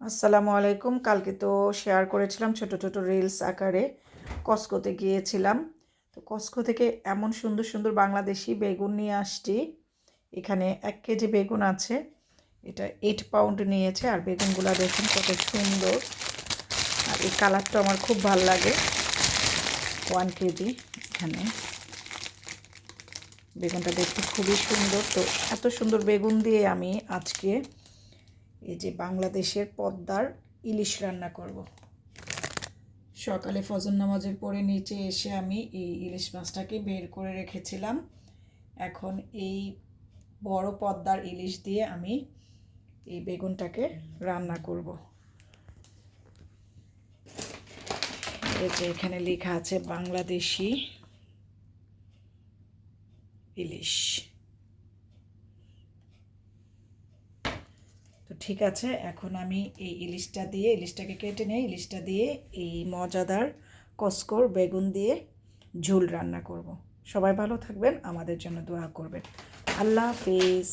আসসালামু আলাইকুম। কালকে তো শেয়ার করেছিলাম ছোট ছোট রিলস আকারে। কস্কোতে গিয়েছিলাম। তো কস্কো থেকে এমন সুন্দর সুন্দর বাংলাদেশি বেগুন নিয়ে আসছি। এখানে 1 কেজি বেগুন আছে। এটা 8 পাউন্ড নিয়েছে। আর বেগুনগুলো দেখুন কত সুন্দর। আর এই কালারটা আমার খুব ভালো লাগে। 1 কেজি এখানে বেগুনটা দেখতে খুবই সুন্দর। তো এত সুন্দর বেগুন দিয়ে আমি আজকে এই যে বাংলাদেশের পদ্মার ইলিশ রান্না করব। সকালে ফজর নামাজের পরে নিচে এসে আমি এই ইলিশ মাছটাকে বের করে রেখেছিলাম। এখন এই বড় পদ্মার ইলিশ দিয়ে আমি এই বেগুনটাকে রান্না করব। এই যে এখানে লেখা আছে বাংলাদেশি ইলিশ। তো ঠিক আছে, এখন আমি এই ইলিশটাকে কেটে নিয়ে ইলিশটা দিয়ে এই মজাদার কস্কোর বেগুন দিয়ে ঝোল রান্না করব। সবাই ভালো থাকবেন, আমাদের জন্য দোয়া করবেন। আল্লাহ হাফেজ।